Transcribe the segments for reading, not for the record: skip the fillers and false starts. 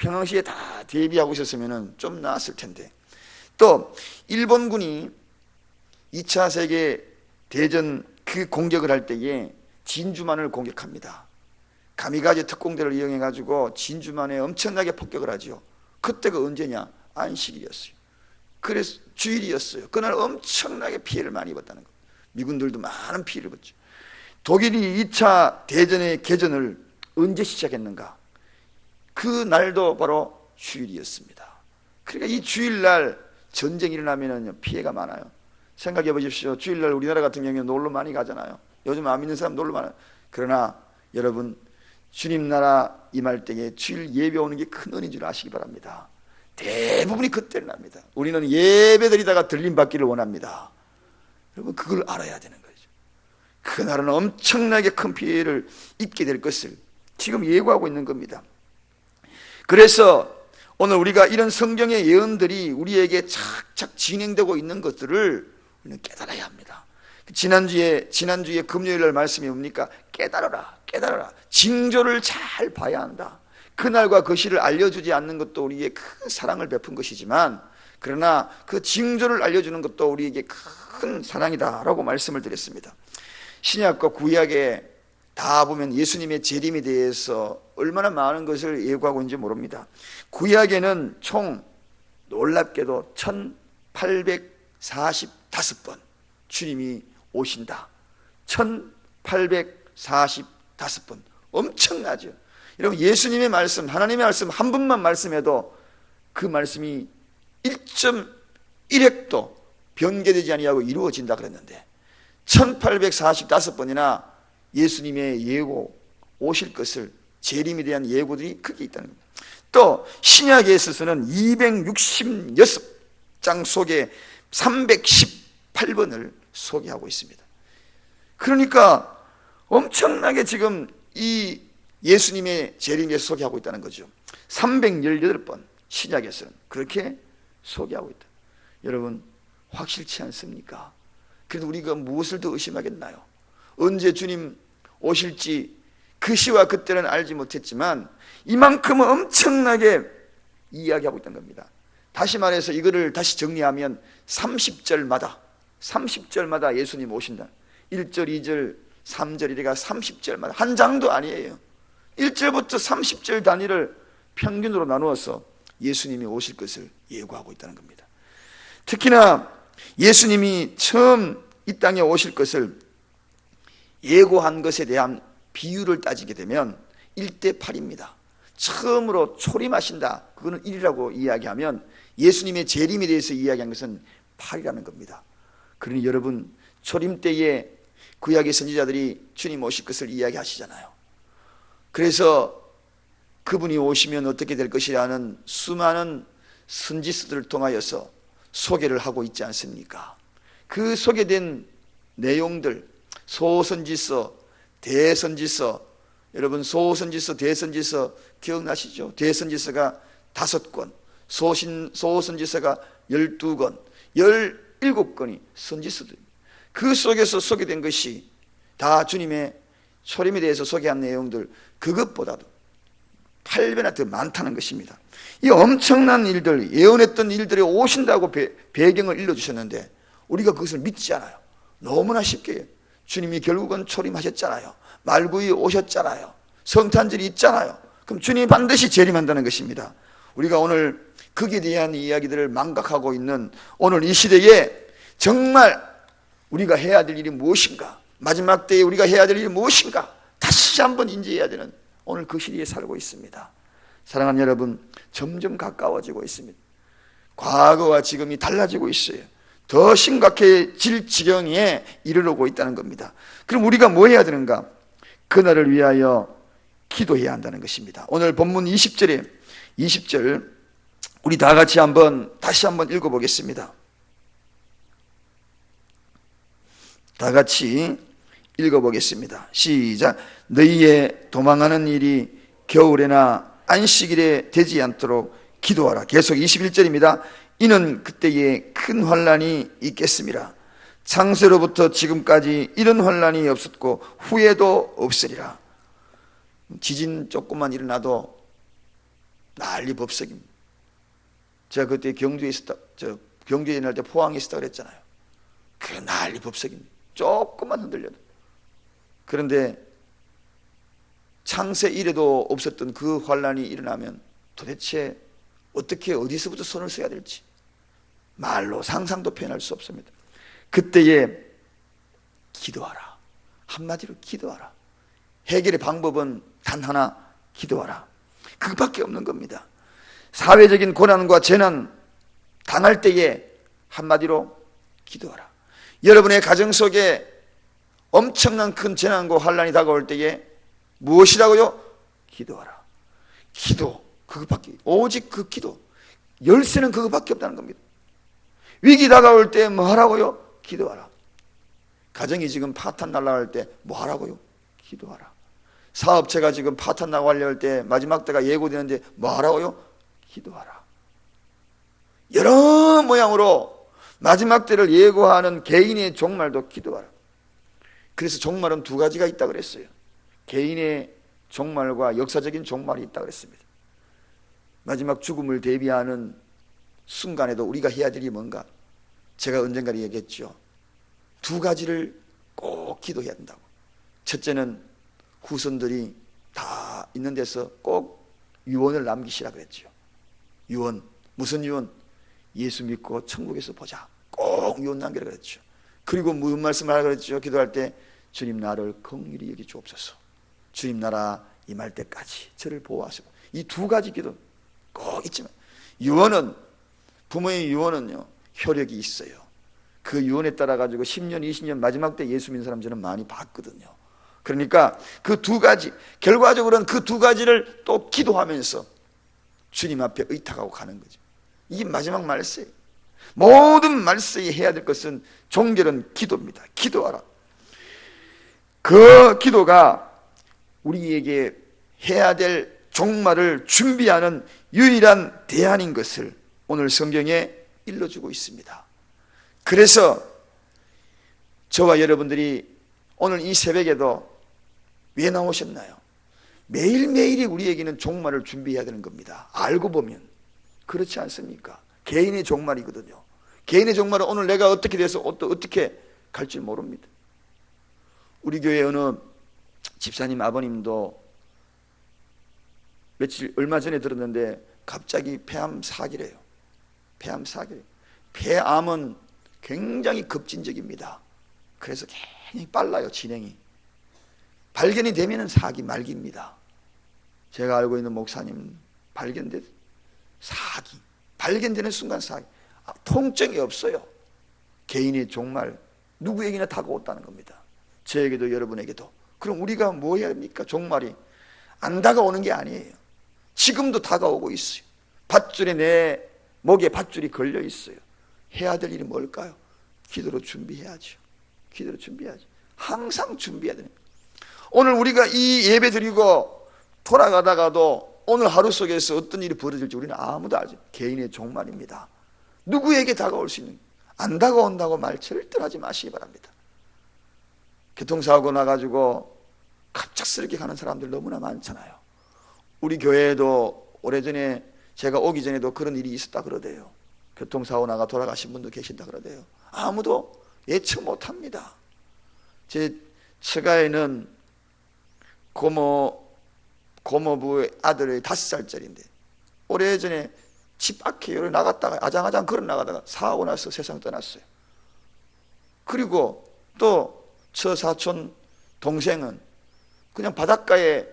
평상시에 다 대비하고 있었으면 좀 나았을 텐데. 또 일본군이 2차 세계 대전 그 공격을 할 때에 진주만을 공격합니다. 가미가제 특공대를 이용해 가지고 진주만에 엄청나게 폭격을 하죠. 그때가 언제냐? 안식일이었어요. 그래서 주일이었어요. 그날 엄청나게 피해를 많이 입었다는 거예요. 미군들도 많은 피해를 입었죠. 독일이 2차 대전의 개전을 언제 시작했는가? 그 날도 바로 주일이었습니다. 그러니까 이 주일날 전쟁이 일어나면 피해가 많아요. 생각해 보십시오. 주일날 우리나라 같은 경우에 놀러 많이 가잖아요. 요즘 안 믿는 사람 놀러 많아요. 그러나 여러분, 주님 나라 임할 때에 주일 예배 오는 게 큰 은혜인 줄 아시기 바랍니다. 대부분이 그때를 납니다. 우리는 예배 드리다가 들림 받기를 원합니다. 여러분, 그걸 알아야 되는 거죠. 그날은 엄청나게 큰 피해를 입게 될 것을 지금 예고하고 있는 겁니다. 그래서 오늘 우리가 이런 성경의 예언들이 우리에게 착착 진행되고 있는 것들을 우리는 깨달아야 합니다. 지난주에 금요일날 말씀이 뭡니까? 깨달아라, 깨달아라. 징조를 잘 봐야 한다. 그날과 그 시를 알려주지 않는 것도 우리에게 큰 사랑을 베푼 것이지만, 그러나 그 징조를 알려주는 것도 우리에게 큰 사랑이다라고 말씀을 드렸습니다. 신약과 구약에 다 보면 예수님의 재림에 대해서 얼마나 많은 것을 예고하고 있는지 모릅니다. 구약에는 총 놀랍게도 1845번 주님이 오신다. 1845번. 엄청나죠. 여러분, 예수님의 말씀, 하나님의 말씀 한 분만 말씀해도 그 말씀이 1.1획도 변개되지 아니하고 이루어진다 그랬는데 1845번이나 예수님의 예고, 오실 것을, 재림에 대한 예고들이 크게 있다는 겁니다. 또 신약에 있어서는 266장 속에 318번을 소개하고 있습니다. 그러니까 엄청나게 지금 이 예수님의 재림에 소개하고 있다는 거죠. 318번 신약에서는 그렇게 소개하고 있다. 여러분, 확실치 않습니까? 그래도 우리가 무엇을 더 의심하겠나요? 언제 주님 오실지 그 시와 그때는 알지 못했지만 이만큼은 엄청나게 이야기하고 있다는 겁니다. 다시 말해서 이거를 다시 정리하면 30절마다 예수님 오신다. 1절, 2절, 3절 이래가 30절마다 한 장도 아니에요. 1절부터 30절 단위를 평균으로 나누어서 예수님이 오실 것을 예고하고 있다는 겁니다. 특히나 예수님이 처음 이 땅에 오실 것을 예고한 것에 대한 비율을 따지게 되면 1대8입니다. 처음으로 초림하신다, 그거는 1이라고 이야기하면 예수님의 재림에 대해서 이야기한 것은 8이라는 겁니다. 그러니 여러분, 초림 때에 구약의 선지자들이 주님 오실 것을 이야기하시잖아요. 그래서 그분이 오시면 어떻게 될 것이라는 수많은 선지서들을 통하여서 소개를 하고 있지 않습니까? 그 소개된 내용들, 소선지서, 대선지서, 여러분 소선지서, 대선지서 기억나시죠? 대선지서가 5권, 소선지서가 12권, 17권이 선지서들입니다. 그 속에서 소개된 것이 다 주님의 초림에 대해서 소개한 내용들, 그것보다도 8배나 더 많다는 것입니다. 이 엄청난 일들, 예언했던 일들이 오신다고 배경을 일러주셨는데 우리가 그것을 믿지 않아요. 너무나 쉽게 주님이 결국은 초림하셨잖아요. 말구이 오셨잖아요. 성탄절이 있잖아요. 그럼 주님이 반드시 재림한다는 것입니다. 우리가 오늘 거기에 대한 이야기들을 망각하고 있는 오늘 이 시대에 정말 우리가 해야 될 일이 무엇인가, 마지막 때에 우리가 해야 될 일이 무엇인가 다시 한번 인지해야 되는 오늘 그 시대에 살고 있습니다. 사랑하는 여러분, 점점 가까워지고 있습니다. 과거와 지금이 달라지고 있어요. 더 심각해질 지경에 이르르고 있다는 겁니다. 그럼 우리가 뭐 해야 되는가? 그날을 위하여 기도해야 한다는 것입니다. 오늘 본문 20절 우리 다 같이 다시 한번 읽어보겠습니다. 다 같이 읽어보겠습니다. 시작. 너희의 도망하는 일이 겨울에나 안식일에 되지 않도록 기도하라. 계속 21절입니다. 이는 그때에 큰 환난이 있겠습니다. 창세로부터 지금까지 이런 환난이 없었고 후에도 없으리라. 지진 조금만 일어나도 난리 법석입니다. 제가 그때 경주에 있었다, 경주에 지날 때 포항에 있었다 그랬잖아요. 그 난리 법석입니다. 조금만 흔들려도. 그런데 창세 이래도 없었던 그 환란이 일어나면 도대체 어떻게 어디서부터 손을 써야 될지 말로 상상도 표현할 수 없습니다. 그때에 기도하라. 한마디로 기도하라. 해결의 방법은 단 하나, 기도하라. 그것밖에 없는 겁니다. 사회적인 고난과 재난 당할 때에 한마디로 기도하라. 여러분의 가정 속에 엄청난 큰 재난과 환란이 다가올 때에 무엇이라고요? 기도하라. 기도, 그것밖에, 오직 그 기도. 열쇠는 그것밖에 없다는 겁니다. 위기 다가올 때 뭐 하라고요? 기도하라. 가정이 지금 파탄 날라갈 때 뭐 하라고요? 기도하라. 사업체가 지금 파탄 나가려고 할 때 마지막 때가 예고되는데 뭐 하라고요? 기도하라. 여러 모양으로 마지막 때를 예고하는 개인의 종말도 기도하라. 그래서 종말은 두 가지가 있다 그랬어요. 개인의 종말과 역사적인 종말이 있다 그랬습니다. 마지막 죽음을 대비하는 순간에도 우리가 해야 될 일이 뭔가? 제가 언젠가 얘기했죠. 두 가지를 꼭 기도해야 된다고. 첫째는 후손들이 다 있는 데서 꼭 유언을 남기시라 그랬죠. 유언, 무슨 유언? 예수 믿고 천국에서 보자. 꼭 유언 남기라 그랬죠. 그리고 무슨 말씀을 하라 그랬죠? 기도할 때 주님 나를 긍휼히 여기 주옵소서. 주님 나라 임할 때까지 저를 보호하시고. 이 두 가지 기도 꼭 있지만, 유언은, 부모의 유언은요 효력이 있어요. 그 유언에 따라 가지고 10년 20년 마지막 때 예수 믿는 사람 저는 많이 봤거든요. 그러니까 그 두 가지, 결과적으로는 그 두 가지를 또 기도하면서 주님 앞에 의탁하고 가는 거죠. 이게 마지막 말세예요. 모든 말세에 해야 될 것은, 종결은 기도입니다. 기도하라. 그 기도가 우리에게 해야 될 종말을 준비하는 유일한 대안인 것을 오늘 성경에 일러주고 있습니다. 그래서 저와 여러분들이 오늘 이 새벽에도 왜 나오셨나요? 매일매일이 우리에게는 종말을 준비해야 되는 겁니다. 알고 보면. 그렇지 않습니까? 개인의 종말이거든요. 개인의 종말은 오늘 내가 어떻게 돼서 어떻게 갈지 모릅니다. 우리 교회 어느 집사님 아버님도 얼마 전에 들었는데 갑자기 폐암 사기래요. 폐암 사기래요. 폐암은 굉장히 급진적입니다. 그래서 굉장히 빨라요, 진행이. 발견이 되면은 사기 말기입니다. 제가 알고 있는 목사님 발견된 사기, 발견되는 순간 사기. 통증이 없어요. 개인의 종말 누구에게나 다가왔다는 겁니다. 저에게도 여러분에게도. 그럼 우리가 뭐 해야 합니까? 종말이 안 다가오는 게 아니에요. 지금도 다가오고 있어요. 밧줄에, 내 목에 밧줄이 걸려 있어요. 해야 될 일이 뭘까요? 기도로 준비해야죠. 기도로 준비해야죠. 항상 준비해야 됩니다. 오늘 우리가 이 예배 드리고 돌아가다가도 오늘 하루 속에서 어떤 일이 벌어질지 우리는 아무도 알지. 개인의 종말입니다. 누구에게 다가올 수 있는, 안 다가온다고 말 절대 하지 마시기 바랍니다. 교통사고 나가지고 갑작스럽게 가는 사람들 너무나 많잖아요. 우리 교회에도 오래전에, 제가 오기 전에도 그런 일이 있었다 그러대요. 교통사고 나가 돌아가신 분도 계신다 그러대요. 아무도 예측 못합니다. 제 처가에는 고모부의 아들이 5살짜리인데 오래전에 집 밖에 나갔다가 아장아장 걸어 나가다가 사고 나서 세상 떠났어요. 그리고 또 저 사촌 동생은 그냥 바닷가에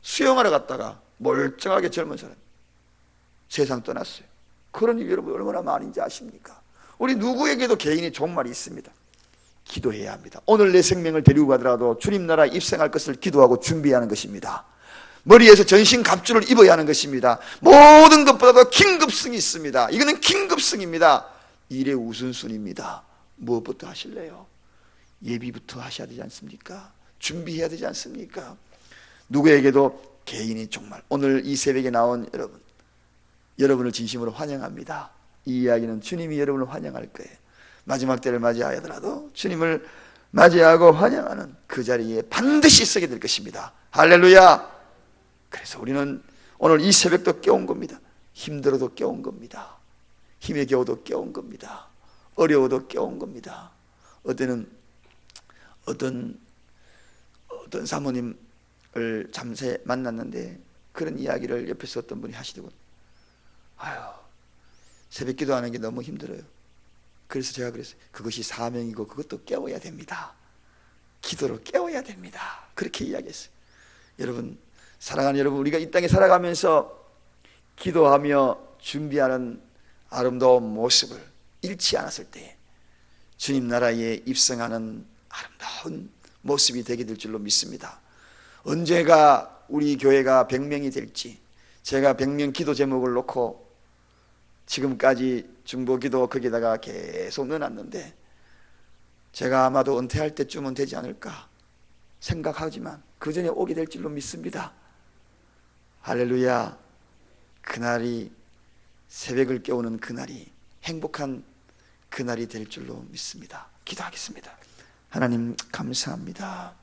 수영하러 갔다가 멀쩡하게 젊은 사람 세상 떠났어요. 그런 일 여러분 얼마나 많은지 아십니까? 우리 누구에게도 개인의 종말이 있습니다. 기도해야 합니다. 오늘 내 생명을 데리고 가더라도 주님 나라에 입성할 것을 기도하고 준비하는 것입니다. 머리에서 전신 갑주를 입어야 하는 것입니다. 모든 것보다도 긴급성이 있습니다. 이거는 긴급성입니다. 일의 우선순위입니다. 무엇부터 하실래요? 예비부터 하셔야 되지 않습니까? 준비해야 되지 않습니까? 누구에게도 개인의 종말. 오늘 이 새벽에 나온 여러분을 진심으로 환영합니다. 이 이야기는 주님이 여러분을 환영할 거예요. 마지막 때를 맞이하더라도 주님을 맞이하고 환영하는 그 자리에 반드시 서게 될 것입니다. 할렐루야. 그래서 우리는 오늘 이 새벽도 깨운 겁니다. 힘들어도 깨운 겁니다. 힘에 겨워도 깨운 겁니다. 어려워도 깨운 겁니다. 어떤 사모님을 잠시 만났는데 그런 이야기를 옆에서 어떤 분이 하시더군. 아유, 새벽 기도하는 게 너무 힘들어요. 그래서 제가 그랬어요. 그것이 사명이고 그것도 깨워야 됩니다. 기도로 깨워야 됩니다. 그렇게 이야기했어요. 여러분, 사랑하는 여러분, 우리가 이 땅에 살아가면서 기도하며 준비하는 아름다운 모습을 잃지 않았을 때 주님 나라에 입성하는 아름다운 모습이 되게 될 줄로 믿습니다. 언제가 우리 교회가 100명이 될지, 제가 100명 기도 제목을 놓고 지금까지 중보기도 거기다가 계속 넣어놨는데 제가 아마도 은퇴할 때쯤은 되지 않을까 생각하지만 그 전에 오게 될 줄로 믿습니다. 할렐루야. 그날이, 새벽을 깨우는 그날이 행복한 그날이 될 줄로 믿습니다. 기도하겠습니다. 하나님 감사합니다.